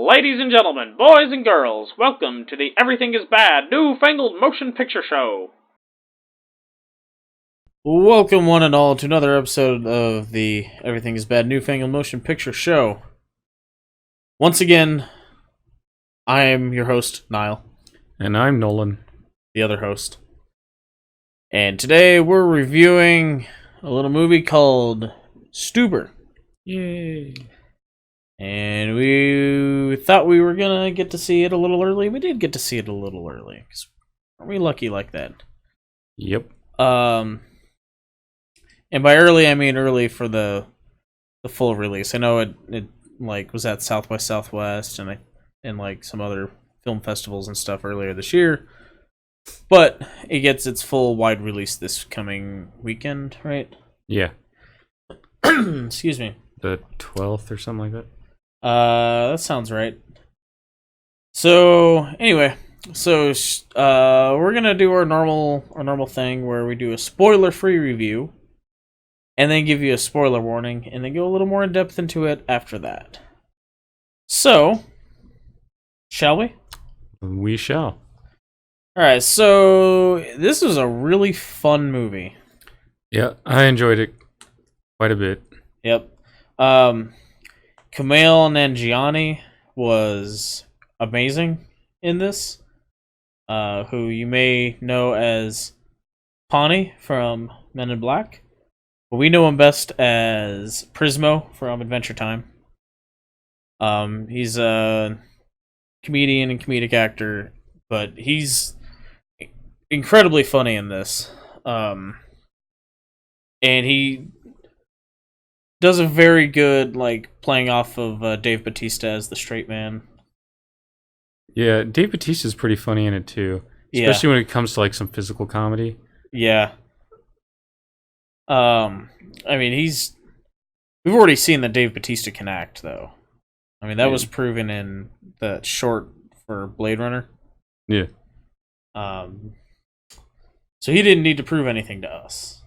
Ladies and gentlemen, boys and girls, welcome to the Everything is Bad new Fangled motion picture show. Welcome, one and all, to another episode of the Everything is Bad Newfangled Motion Picture Show. Once again, I am your host, Niall. And I'm Nolan, the other host. And today we're reviewing a little movie called Stuber. Yay! And we thought we were gonna get to see it a little early. We did get to see it a little early. Aren't we lucky like that? Yep. And by early, I mean early for the full release. I know it like was at South by Southwest and like some other film festivals and stuff earlier this year, but it gets its full wide release this coming weekend, right? Yeah. Excuse me. The 12th or something like that. That sounds right. So anyway, we're gonna do our normal thing where we do a spoiler-free review, and then give you a spoiler warning, and then go a little more in depth into it after that. So, shall we? We shall. Alright, so this was a really fun movie. Yeah, I enjoyed it quite a bit. Yep. Kumail Nanjiani was amazing in this, who you may know as Pawnee from Men in Black. But we know him best as Prismo from Adventure Time. He's a comedian and comedic actor, but he's incredibly funny in this. And he does a very good playing off of Dave Bautista as the straight man. Yeah, Dave Bautista's pretty funny in it too, especially when it comes to some physical comedy. Yeah. I mean, we've already seen that Dave Bautista can act, though. I mean, that was proven in the short for Blade Runner. Yeah. So he didn't need to prove anything to us.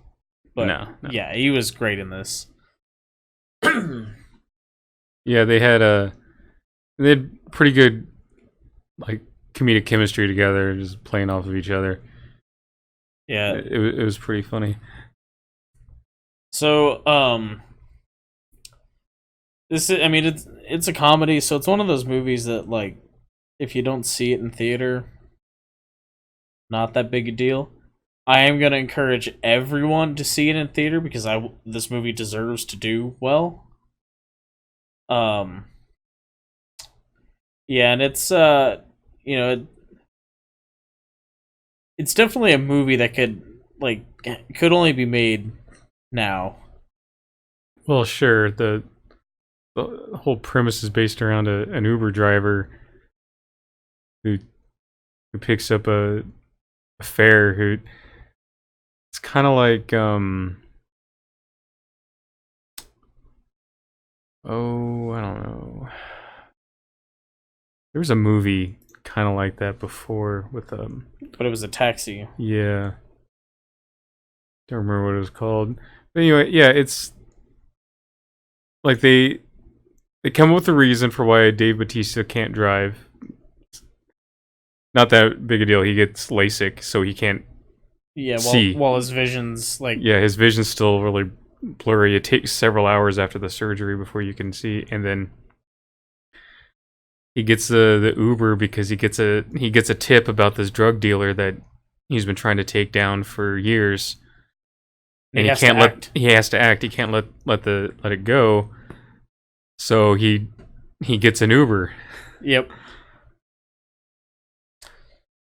But no. Yeah, he was great in this. Yeah, they had pretty good comedic chemistry together, just playing off of each other. Yeah, it was pretty funny. So, it's a comedy, so it's one of those movies that, if you don't see it in theater, not that big a deal. I am going to encourage everyone to see it in theater because this movie deserves to do well. Yeah, and it's, it's definitely a movie that could only be made now. Well, sure. The whole premise is based around an Uber driver who picks up a fare who it's kind of like I don't know. There was a movie kind of like that before with but it was a taxi. Yeah. Don't remember what it was called. But anyway, yeah, it's like they come up with a reason for why Dave Bautista can't drive. Not that big a deal. He gets LASIK, so he can't see. While his vision's yeah, his vision's still really blurry. It takes several hours after the surgery before you can see, and then he gets the Uber because he gets a tip about this drug dealer that he's been trying to take down for years. And he has to act. He can't let it go. So he gets an Uber. Yep.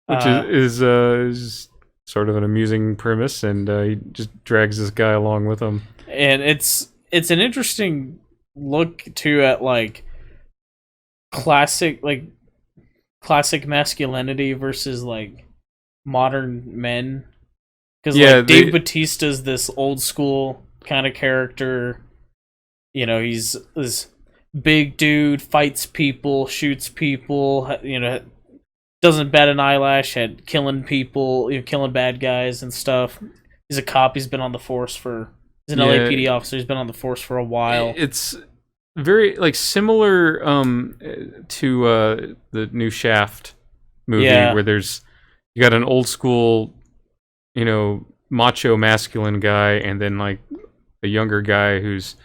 Which is sort of an amusing premise, and he just drags this guy along with him. And it's an interesting look too at classic masculinity versus modern men. Because Dave Bautista's this old school kind of character. He's this big dude, fights people, shoots people, doesn't bat an eyelash at killing people, killing bad guys and stuff. He's a cop. He's been on the force he's an LAPD officer. He's been on the force for a while. It's very like similar to the new Shaft movie, where you got an old school, macho masculine guy, and then like a younger guy who's,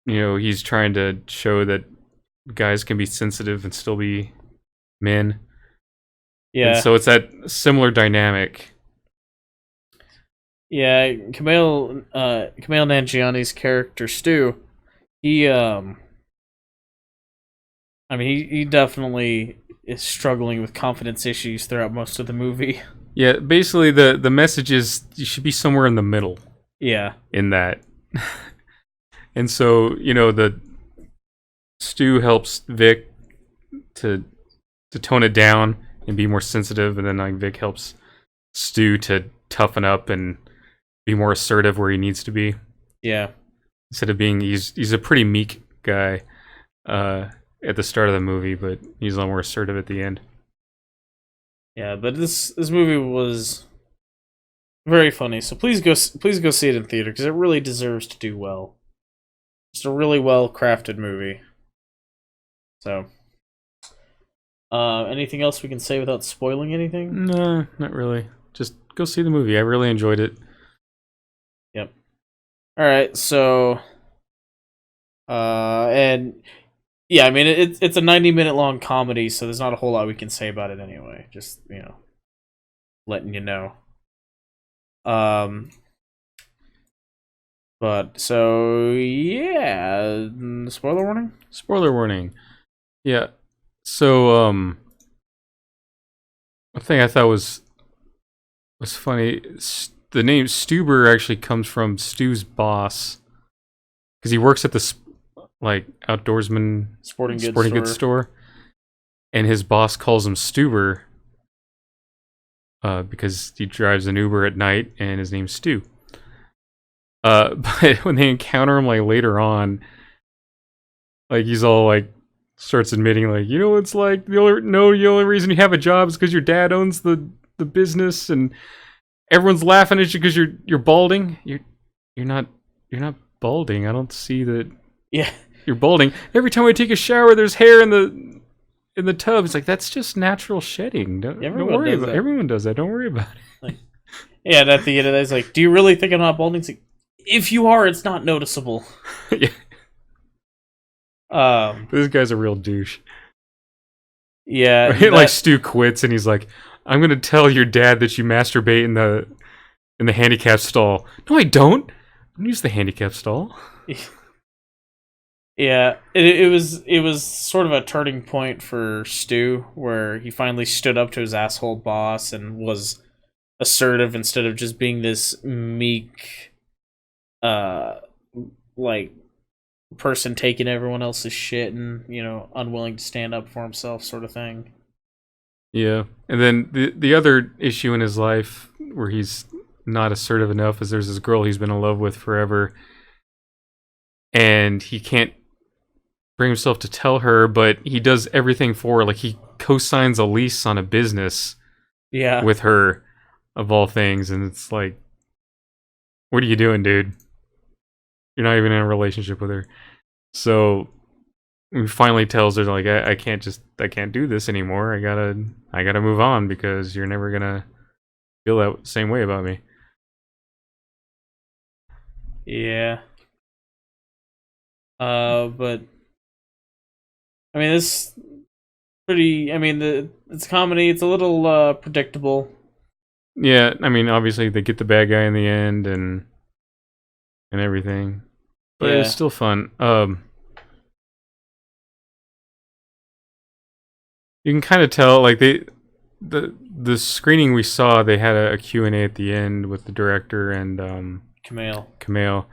he's trying to show that guys can be sensitive and still be men. Yeah. And so it's that similar dynamic. Yeah, Kumail Nanjiani's character Stu, he he definitely is struggling with confidence issues throughout most of the movie. Yeah, basically the message is you should be somewhere in the middle. Yeah. In that. And so, the Stu helps Vic to tone it down and be more sensitive, and then like Vic helps Stu to toughen up and be more assertive where he needs to be. Yeah. Instead of being he's a pretty meek guy at the start of the movie, but he's a lot more assertive at the end. Yeah, but this movie was very funny. So please go see it in theater because it really deserves to do well. It's a really well crafted movie. So, anything else we can say without spoiling anything? No, not really. Just go see the movie. I really enjoyed it. Yep. All right, so, and yeah, I mean it's a 90-minute long comedy, so there's not a whole lot we can say about it anyway. Just letting you know. But so yeah, spoiler warning. Spoiler warning. Yeah. So one thing I thought was funny. The name Stuber actually comes from Stu's boss, because he works at this like outdoorsman sporting goods store, and his boss calls him Stuber because he drives an Uber at night, and his name's Stu. But when they encounter him like later on, like he's all like starts admitting like, it's like the only reason you have a job is because your dad owns the business, and everyone's laughing at you because you're balding. You're not balding. I don't see that. Yeah, you're balding. Every time I take a shower, there's hair in the tub. It's like, that's just natural shedding. Don't worry about it. Everyone does that. Don't worry about it. Like, yeah, and at the end of that, it's like, do you really think I'm not balding? It's like, if you are, it's not noticeable. Yeah. This guy's a real douche. Yeah. Right? Like Stu quits and he's like, I'm gonna tell your dad that you masturbate in the handicap stall. No, I don't. I don't use the handicap stall. Yeah, it was sort of a turning point for Stu, where he finally stood up to his asshole boss and was assertive instead of just being this meek, like person taking everyone else's shit and unwilling to stand up for himself, sort of thing. Yeah, and then the other issue in his life where he's not assertive enough is there's this girl he's been in love with forever, and he can't bring himself to tell her, but he does everything for her. Like he co-signs a lease on a business, with her, of all things, and it's like, what are you doing, dude? You're not even in a relationship with her. So he finally tells her like, I can't do this anymore. I gotta move on because you're never gonna feel that same way about me. Yeah. But I mean, it's pretty. I mean, it's a comedy. It's a little predictable. Yeah, I mean, obviously they get the bad guy in the end and everything, but it's still fun. You can kind of tell, like the screening we saw, they had a Q&A at the end with the director and Kumail,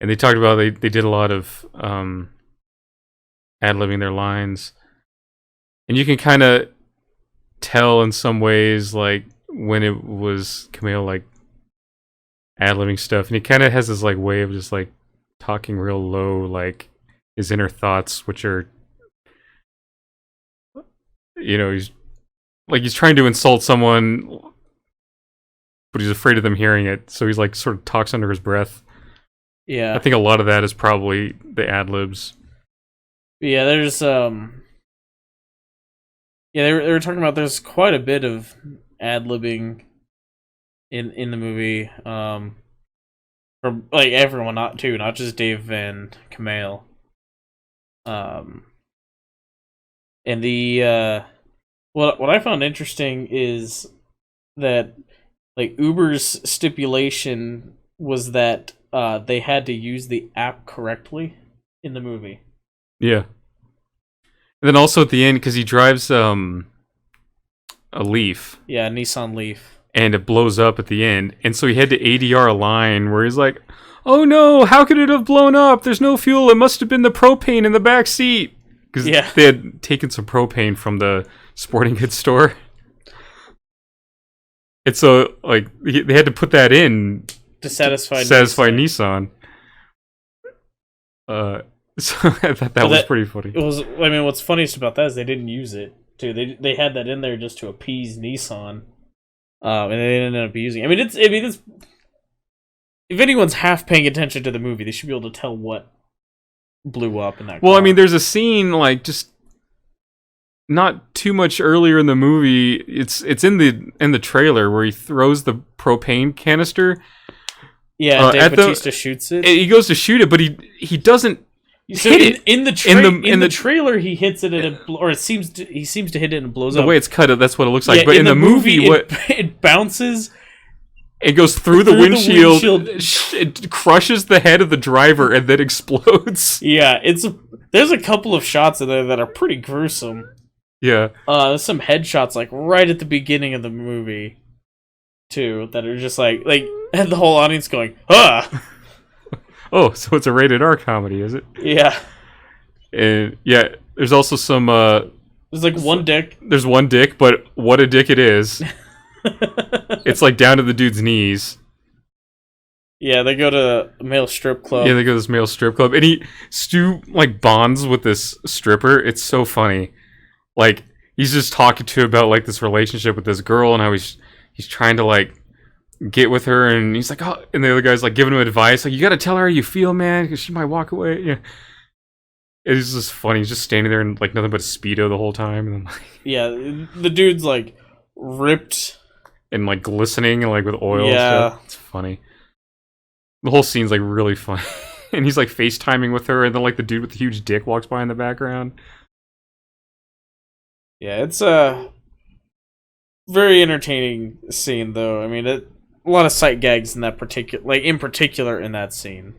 and they talked about they did a lot of ad-libbing their lines, and you can kind of tell in some ways like when it was Kumail like ad-libbing stuff, and he kind of has this like way of just like talking real low, like his inner thoughts, which are, he's trying to insult someone, but he's afraid of them hearing it, so he's like sort of talks under his breath. Yeah. I think a lot of that is probably the ad-libs. Yeah, there's yeah, they were talking about there's quite a bit of ad-libbing in the movie. From like everyone, not just Dave and Kumail. And the what I found interesting is that like Uber's stipulation was that they had to use the app correctly in the movie. Yeah. And then also at the end, because he drives a Leaf. Yeah, Nissan Leaf. And it blows up at the end. And so he had to ADR a line where he's like, "Oh no, how could it have blown up? There's no fuel. It must have been the propane in the back seat." Because they had taken some propane from the sporting goods store. And so, like, they had to put that in to satisfy Nissan. So I thought that was pretty funny. It was. I mean, what's funniest about that is they didn't use it too. They had that in there just to appease Nissan, and they didn't end up using it. I mean, it's. If anyone's half paying attention to the movie, they should be able to tell what blew up in that. Well, car. I mean, there's a scene like just not too much earlier in the movie. It's in the trailer where he throws the propane canister. Yeah, Dave Bautista shoots it. He goes to shoot it, but he doesn't. So hit it in the trailer. He hits it and he seems to hit it and it blows up. The way it's cut, that's what it looks like. Yeah, but in the movie, it bounces. It goes through the windshield. It crushes the head of the driver and then explodes. Yeah, there's a couple of shots in there that are pretty gruesome. Yeah. There's some headshots like right at the beginning of the movie, too, that are just like and the whole audience going, "Ah." Oh, so it's a rated R comedy, is it? Yeah. And yeah, there's also some there's like one dick. There's one dick, but what a dick it is. It's like down to the dude's knees. Yeah, they go to a male strip club. Yeah, they go to this male strip club. And Stu like bonds with this stripper. It's so funny. Like, he's just talking to about like this relationship with this girl and how he's trying to like get with her, and he's like, "Oh," and the other guy's like giving him advice, like, "You got to tell her how you feel, man, because she might walk away." Yeah, it's just funny. He's just standing there in like nothing but a Speedo the whole time, and then like, yeah, the dude's like ripped and like glistening and like with oil. Yeah, and stuff. It's funny. The whole scene's like really funny, and he's like FaceTiming with her, and then like the dude with the huge dick walks by in the background. Yeah, it's a very entertaining scene, though. I mean, a lot of sight gags in that particular in that scene.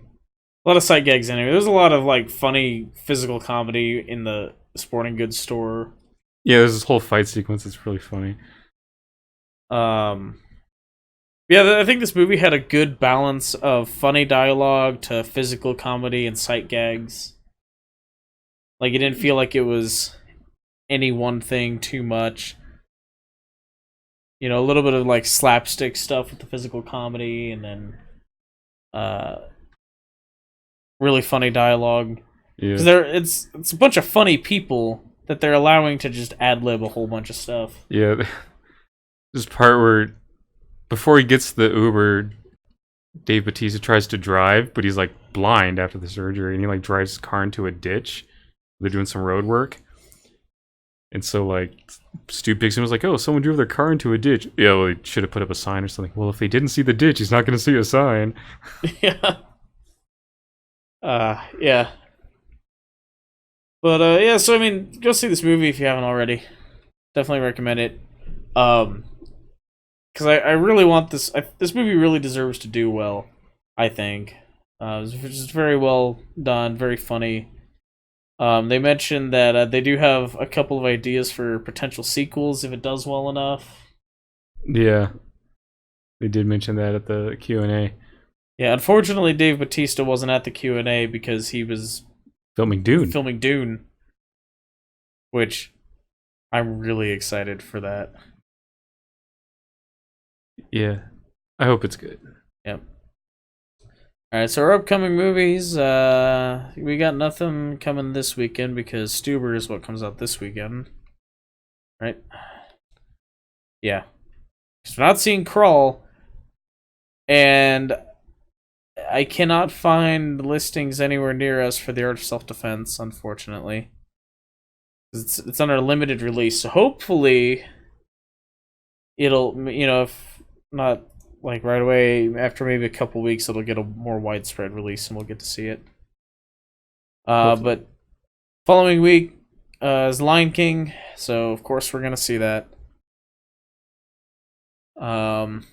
A lot of sight gags anyway. There's a lot of like funny physical comedy in the sporting goods store. Yeah, there's this whole fight sequence that's really funny. Yeah, I think this movie had a good balance of funny dialogue to physical comedy and sight gags. Like, it didn't feel like it was any one thing too much. You know, a little bit of like slapstick stuff with the physical comedy, and then really funny dialogue. Yeah, because it's a bunch of funny people that they're allowing to just ad-lib a whole bunch of stuff. Yeah, this part where before he gets the Uber, Dave Bautista tries to drive, but he's like blind after the surgery, and he like drives his car into a ditch. They're doing some road work. And so, like, Stu picks him and was like, "Oh, someone drove their car into a ditch." Yeah, well, he should have put up a sign or something. Well, if they didn't see the ditch, he's not going to see a sign. Yeah. Yeah. But, yeah, so, I mean, go see this movie if you haven't already. Definitely recommend it. Because I really want this... this movie really deserves to do well, I think. It's just very well done, very funny. They mentioned that they do have a couple of ideas for potential sequels if it does well enough. Yeah. They did mention that at the Q&A. Yeah, unfortunately Dave Bautista wasn't at the Q&A because he was filming Dune. Which I'm really excited for that. Yeah. I hope it's good. Yep. Alright, so our upcoming movies, we got nothing coming this weekend because Stuber is what comes out this weekend. Right? Yeah. So we're not seeing Crawl, and I cannot find listings anywhere near us for the Art of Self-Defense, unfortunately. It's under limited release, so hopefully it'll, if not like right away, after maybe a couple weeks, it'll get a more widespread release and we'll get to see it. But following week is Lion King, so of course we're gonna see that. And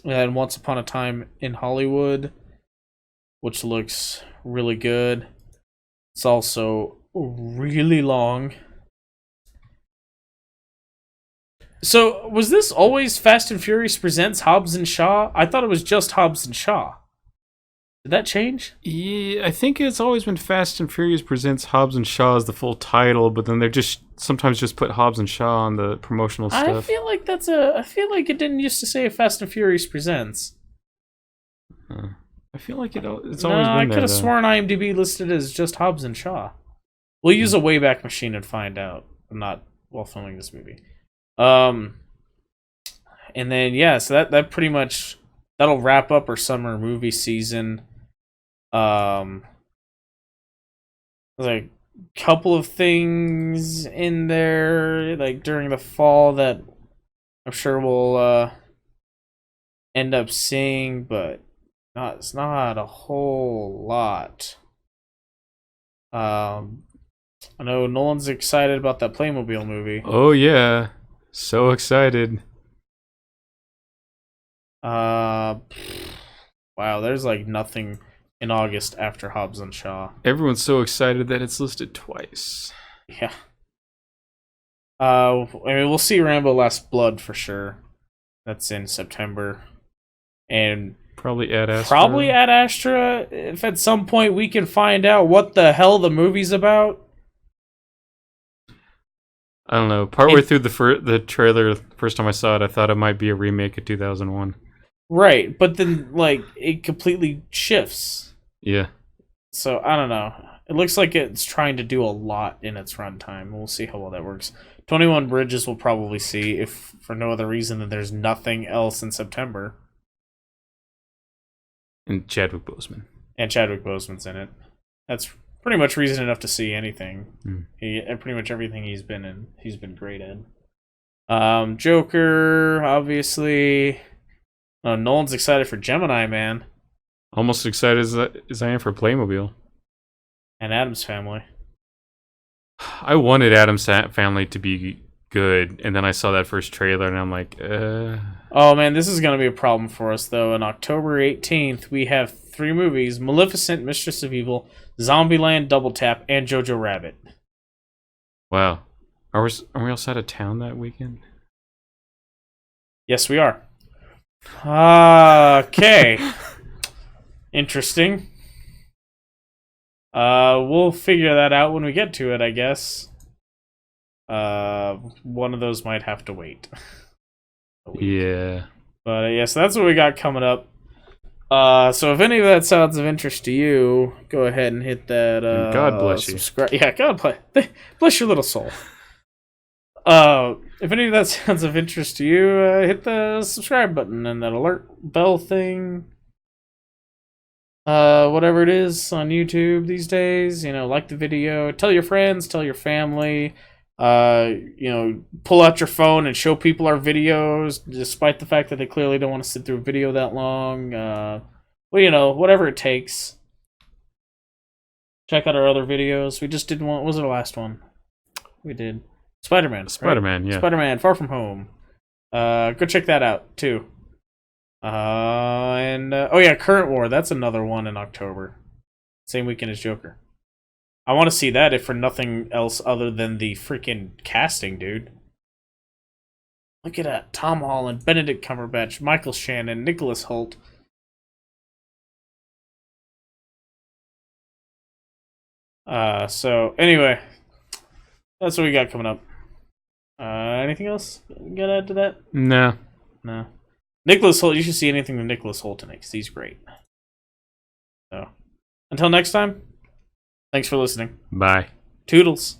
Once Upon a Time in Hollywood, which looks really good. It's also really long. So, was this always Fast and Furious Presents Hobbs and Shaw? I thought it was just Hobbs and Shaw. Did that change? Yeah, I think it's always been Fast and Furious Presents Hobbs and Shaw as the full title, but then they're just sometimes just put Hobbs and Shaw on the promotional stuff. I feel like I feel like it didn't used to say Fast and Furious Presents. I feel like it's always No, been there. I could have though. sworn IMDb listed as just Hobbs and Shaw. We'll use a Wayback Machine and find out. I'm not while filming this movie. And then so that pretty much that'll wrap up our summer movie season. There's a couple of things in there like during the fall that I'm sure we'll end up seeing, but it's not a whole lot. I know Nolan's excited about that Playmobil movie. Oh yeah, so excited. Wow, there's like nothing in August after Hobbs and Shaw. Everyone's so excited that it's listed twice. Yeah. I mean, we'll see Rambo: Last Blood for sure. That's in September, and Probably Ad Astra. probably Ad Astra. If at some point we can find out what the hell the movie's about. I don't know. Partway through the trailer, the first time I saw it, I thought it might be a remake of 2001. Right, but then like it completely shifts. Yeah. So I don't know. It looks like it's trying to do a lot in its runtime. We'll see how well that works. 21 Bridges we'll probably see, if for no other reason than there's nothing else in September. And Chadwick Boseman. And Chadwick Boseman's in it. That's pretty much reason enough to see anything. Pretty much everything he's been in, he's been great in. Joker, obviously. Oh, Nolan's excited for Gemini Man. Almost excited as I am for Playmobil. And Addams Family. I wanted Addams Family to be good, and then I saw that first trailer, and I'm like, Oh man, this is going to be a problem for us, though. On October 18th, we have 3 movies: Maleficent, Mistress of Evil, Zombieland, Double Tap, and Jojo Rabbit. Wow. Are we also out of town that weekend? Yes, we are. Okay. Interesting. We'll figure that out when we get to it, I guess. One of those might have to wait. Yeah. But so that's what we got coming up. So if any of that sounds of interest to you, go ahead and hit that. God bless you. Subscribe. Yeah, God bless your little soul. If any of that sounds of interest to you, hit the subscribe button and that alert bell thing. Whatever it is on YouTube these days, like the video, tell your friends, tell your family, pull out your phone and show people our videos, despite the fact that they clearly don't want to sit through a video that long. Whatever it takes. Check out our other videos. We just did one. What was our last one? We did Spider-Man. Spider-Man, right? yeah. Spider-Man: Far From Home. Go check that out too. Current War. That's another one in October. Same weekend as Joker. I want to see that if for nothing else other than the freaking casting, dude. Look at that. Tom Holland, Benedict Cumberbatch, Michael Shannon, Nicholas Hoult. So anyway, that's what we got coming up. Anything else you gotta add to that? No. Nicholas Hoult, you should see anything with Nicholas Hoult in it, because he's great. So, until next time, thanks for listening. Bye. Toodles.